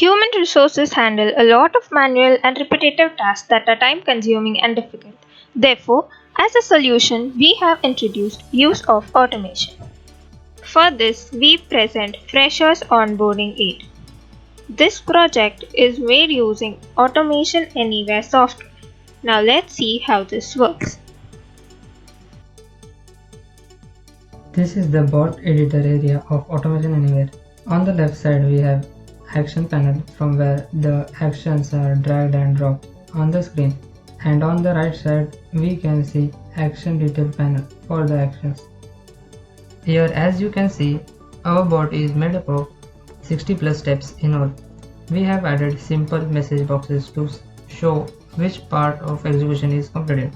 Human resources handle a lot of manual and repetitive tasks that are time consuming and difficult. Therefore, as a solution, we have introduced use of automation. For this, we present Freshers Onboarding Aide. This project is made using Automation Anywhere software. Now let's see how this works. This is the bot editor area of Automation Anywhere. On the left side we have action panel from where the actions are dragged and dropped on the screen, and on the right side we can see action detail panel for the actions. Here, as you can see, our bot is made up of 60 plus steps in all. We have added simple message boxes to show which part of execution is completed.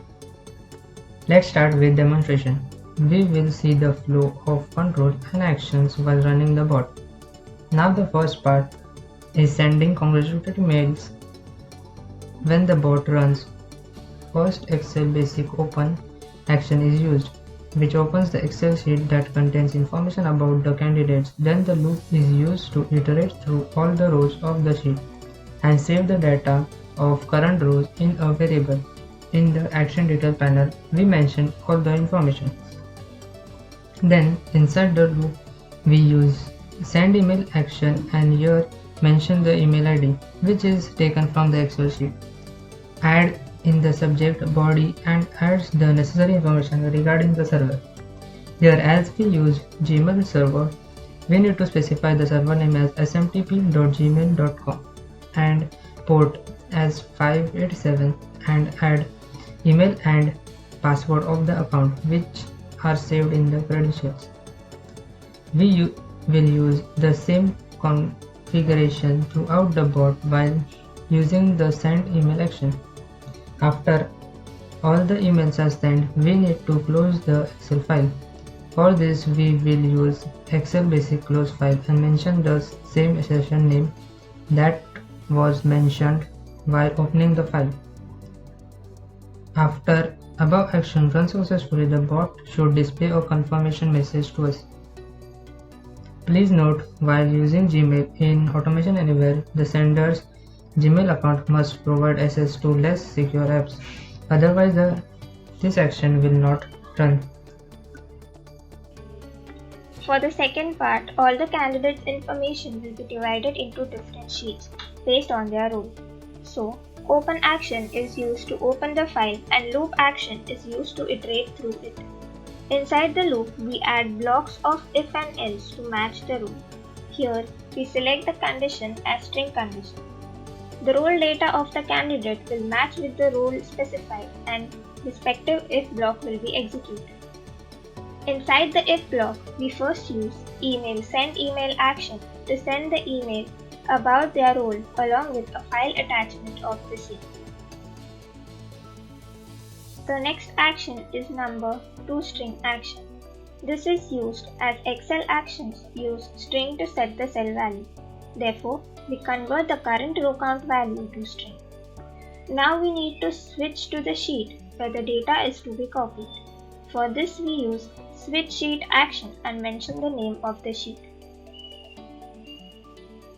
Let's start with demonstration. We will see the flow of control and actions while running the bot. Now the first part is sending congratulatory mails. When the bot runs, first Excel basic open action is used, which opens the Excel sheet that contains information about the candidates. Then the loop is used to iterate through all the rows of the sheet and save the data of current rows in a variable. In the action detail panel, we mention all the information. Then inside the loop, we use send email action and here mention the email ID, which is taken from the Excel sheet. Add in the subject body and adds the necessary information regarding the server. Here, as we use Gmail server, we need to specify the server name as smtp.gmail.com and port as 587 and add email and password of the account, which are saved in the credentials. We will use the same configuration throughout the bot while using the send email action. After all the emails are sent, we need to close the Excel file. For this, we will use Excel basic close file and mention the same session name that was mentioned while opening the file. After above action runs successfully, the bot should display a confirmation message to us. Please note, while using Gmail in Automation Anywhere, the sender's Gmail account must provide access to less secure apps. Otherwise, this action will not run. For the second part, all the candidates' information will be divided into different sheets based on their role. So, open action is used to open the file and loop action is used to iterate through it. Inside the loop, we add blocks of if and else to match the role. Here, we select the condition as string condition. The role data of the candidate will match with the role specified and respective if block will be executed. Inside the if block, we first use email send email action to send the email about their role along with a file attachment of the sheet. The next action is number toString action. This is used as Excel actions use string to set the cell value. Therefore, we convert the current row count value to string. Now we need to switch to the sheet where the data is to be copied. For this, we use switch sheet action and mention the name of the sheet.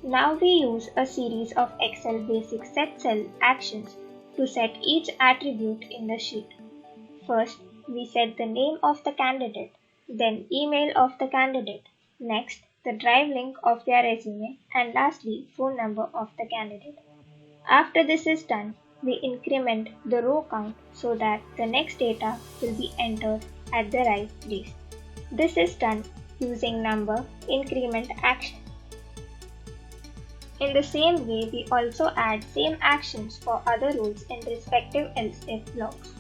Now we use a series of Excel basic set cell actions to set each attribute in the sheet. First, we set the name of the candidate, then email of the candidate, next the drive link of their resume, and lastly phone number of the candidate. After this is done, we increment the row count so that the next data will be entered at the right place. This is done using number increment action. In the same way, we also add same actions for other roles in respective else if blocks.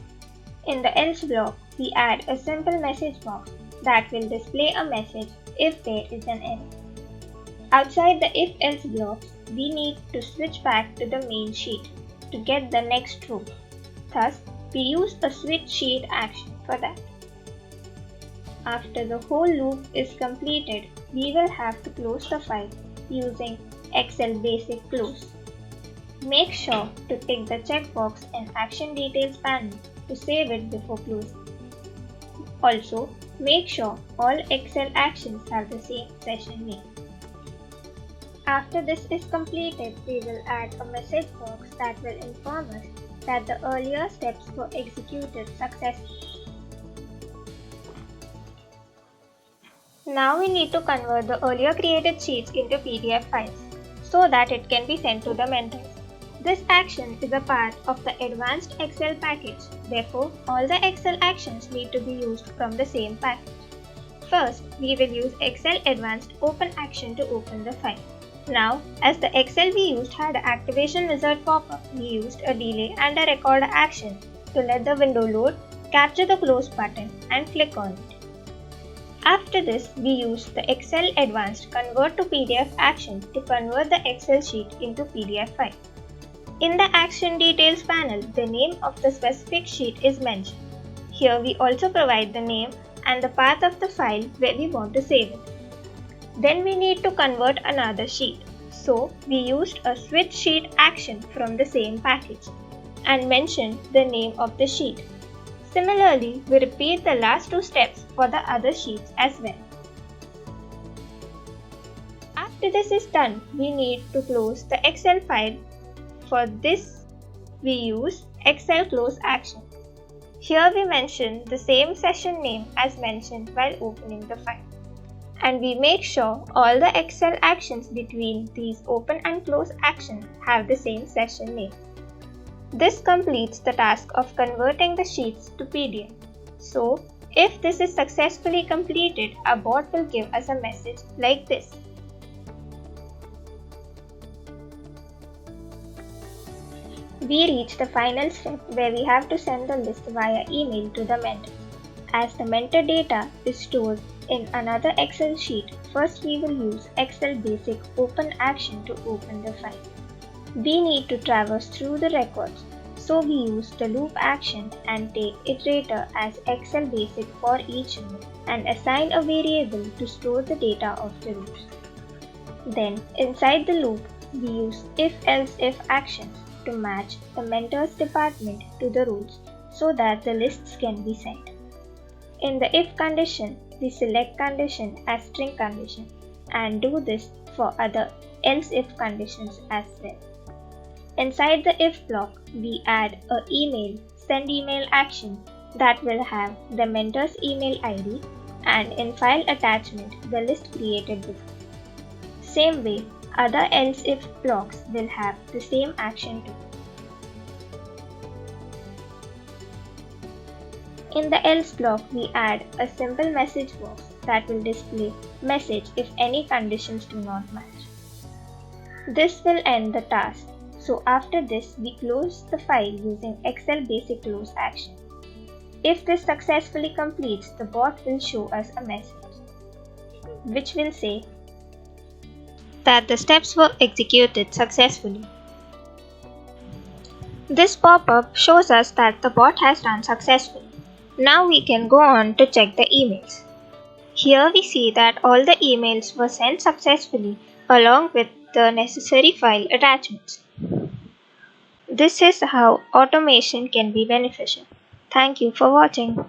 In the else block, we add a simple message box that will display a message if there is an error. Outside the if-else blocks, we need to switch back to the main sheet to get the next row. Thus, we use a switch sheet action for that. After the whole loop is completed, we will have to close the file using Excel basic close. Make sure to tick the checkbox in Action Details panel to save it before closing. Also, make sure all Excel actions have the same session name. After this is completed, we will add a message box that will inform us that the earlier steps were executed successfully. Now we need to convert the earlier created sheets into PDF files so that it can be sent to the mentors. This action is a part of the advanced Excel package. Therefore, all the Excel actions need to be used from the same package. First, we will use Excel Advanced Open action to open the file. Now, as the Excel we used had an activation wizard pop-up, we used a delay and a record action to let the window load, capture the close button and click on it. After this, we used the Excel Advanced Convert to PDF action to convert the Excel sheet into PDF file. In the Action Details panel, the name of the specific sheet is mentioned. Here we also provide the name and the path of the file where we want to save it. Then we need to convert another sheet. So we used a switch sheet action from the same package and mentioned the name of the sheet. Similarly, we repeat the last two steps for the other sheets as well. After this is done, we need to close the Excel file. For this, we use Excel Close action. Here we mention the same session name as mentioned while opening the file. And we make sure all the Excel actions between these open and close actions have the same session name. This completes the task of converting the sheets to PDF. So, if this is successfully completed, a bot will give us a message like this. We reach the final step where we have to send the list via email to the mentors. As the mentor data is stored in another Excel sheet, first we will use Excel Basic Open action to open the file. We need to traverse through the records, so we use the loop action and take iterator as Excel Basic for each row and assign a variable to store the data of the rows. Then inside the loop, we use if-else-if actions to match the mentor's department to the rows so that the lists can be sent. In the if condition, we select condition as string condition and do this for other else-if conditions as well. Inside the if block, we add a send email action that will have the mentor's email ID and in file attachment the list created before. Same way, other else-if blocks will have the same action too. In the else block, we add a simple message box that will display message if any conditions do not match. This will end the task. So after this, we close the file using Excel Basic Close action. If this successfully completes, the bot will show us a message, which will say that the steps were executed successfully. This pop-up shows us that the bot has run successfully. Now we can go on to check the emails. Here we see that all the emails were sent successfully along with the necessary file attachments. This is how automation can be beneficial. Thank you for watching.